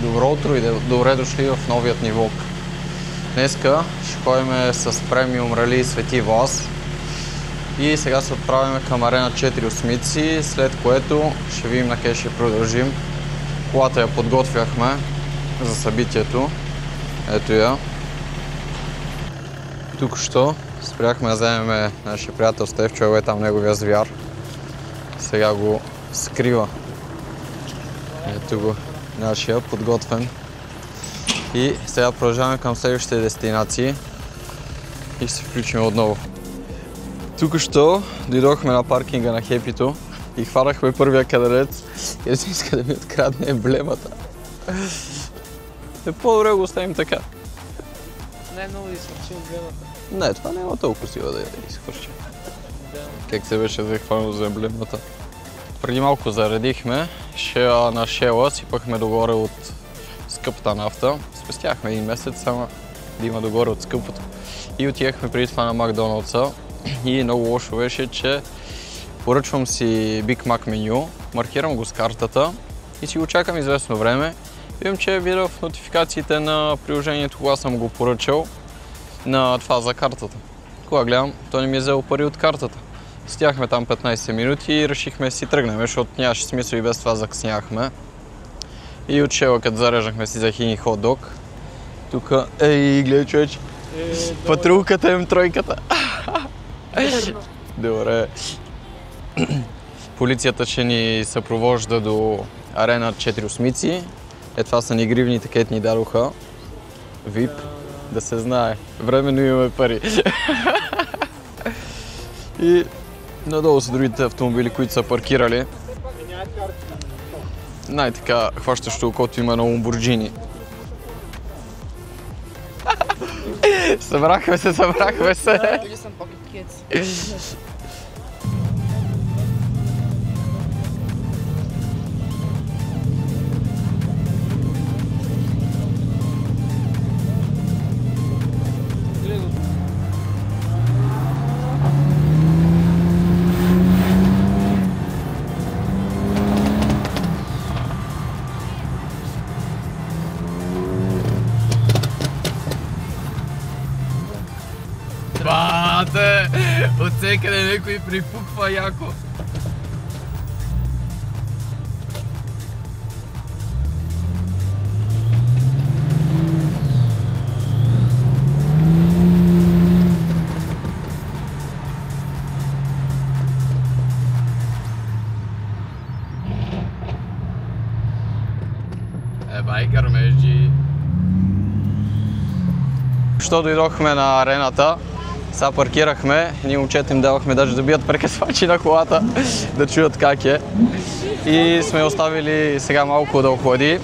Добро утро и добре дошли в новият ни влог. Днеска ще ходим с премиум рали Свети Влас и сега се отправяме към Арена 4 осмици, след което ще видим на къде ще продължим. Колата я подготвяхме за събитието. Ето я. Тук що спряхме да вземем нашия приятел Стефчо, е там неговия звяр. Сега го скрива. Ето го нашия подготвен. И сега продължаваме към следващите дестинации и ще се включим отново. Тук що дойдохме на паркинга на Хепито и хванахме първия кадарец и си иска да ми открадне емблемата. Е по-добре го оставим така. Не е много да изхвърчи емблемата. Не, това няма толкова сила да я изхвърчи. Да. Как се беше захванал за емблемата. Преди малко заредихме на Шела, сипахме догоре от скъпата нафта. Спестяхме един месец, само да има догоре от скъпото. И отивахме преди това на Макдоналдса. И много лошо беше, че поръчвам си Big Mac меню, маркирам го с картата и си го чакам известно време. Видим, че е видео в нотификациите на приложението, кога съм го поръчал на това за картата. Кога гледам, той не ми е взел пари от картата. Стяхме там 15 минути и решихме да си тръгнем, защото нямаше смисъл и без това закъсняхме. И от Шела, като зареждахме си за хини хот-дог. Тук, гледай човече, патрулката М3-ката. Добре. Полицията ще ни съпровожда до Арена 4 осмици. Това са ни гривните, където ни дадоха. VIP, да се знае. Временно имаме пари. И надолу са другите автомобили, които са паркирали. Най-така хващащо окото има на Ламборджини. Събрахме се! Бате! От всекъде някой припуква яко. Бай гърмежи! Що дойдохме на арената, сега паркирахме, ние момчета им давахме даже да бият прекъсвачи на колата, да чуят как е. И сме оставили сега малко да охлади.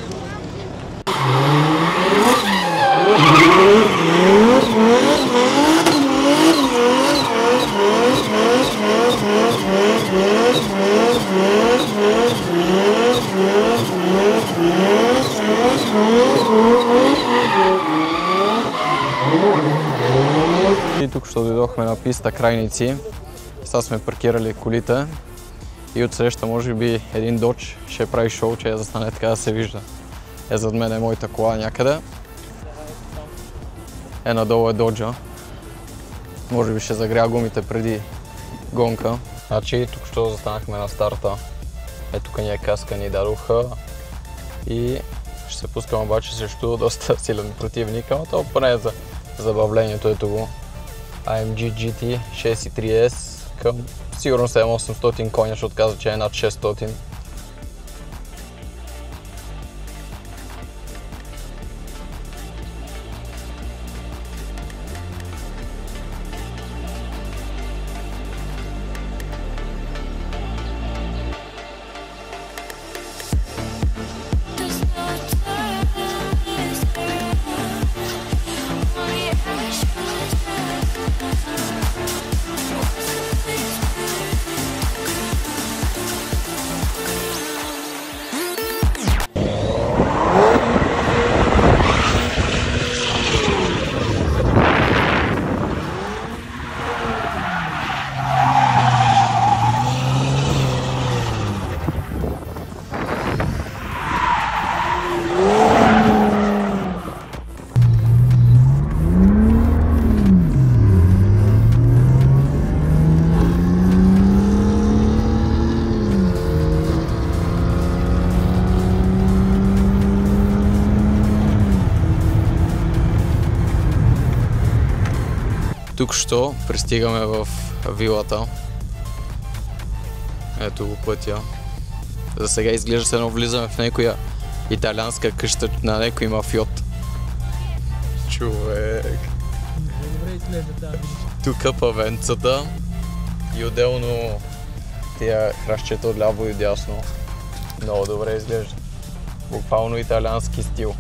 И тук ще дойдохме на писта Крайници. Сега сме паркирали колите и отсреща може би един Додж ще прави шоу, че я застане така да се вижда. Зад мен е моята кола някъде. Надолу е Доджа. Може би ще загря гумите преди гонка. Значи тук ще застанахме на старта. Тук ни е каска, ни дадоха и ще се пускам обаче срещу доста силен противник, но това поне е за забавлението. Ето го. AMG GT 6.3S към сигурно 700-800 коня, защото каза, че е над 600. Тук що пристигаме в вилата. Ето го пътя. За сега изглежда се едно влизаме в някоя италианска къща на някой мафиот. Човек. Добре изглежда тази. Тук павенцата и отделно тия хращчета от ляво и дясно. Много добре изглежда. Буквално италиански стил.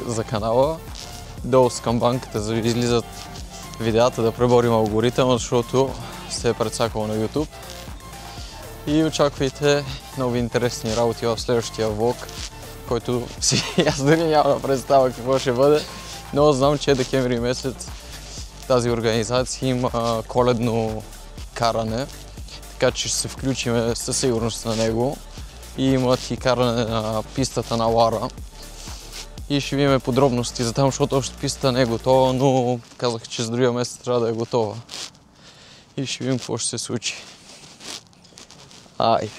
За канала, долу с камбанката, за да излизат видеята, да преборим алгоритъма, защото се е прецакал на YouTube. И очаквайте нови интересни работи в следващия влог, който си аз дори няма да представя какво ще бъде, но знам, че декември месец тази организация има коледно каране, така че ще се включим със сигурност на него и имат и каране на пистата на Лара. И ще видим подробности за там, защото още пистата не е готова, но казах, че за другия месец трябва да е готова. И ще видим какво ще се случи. Айде!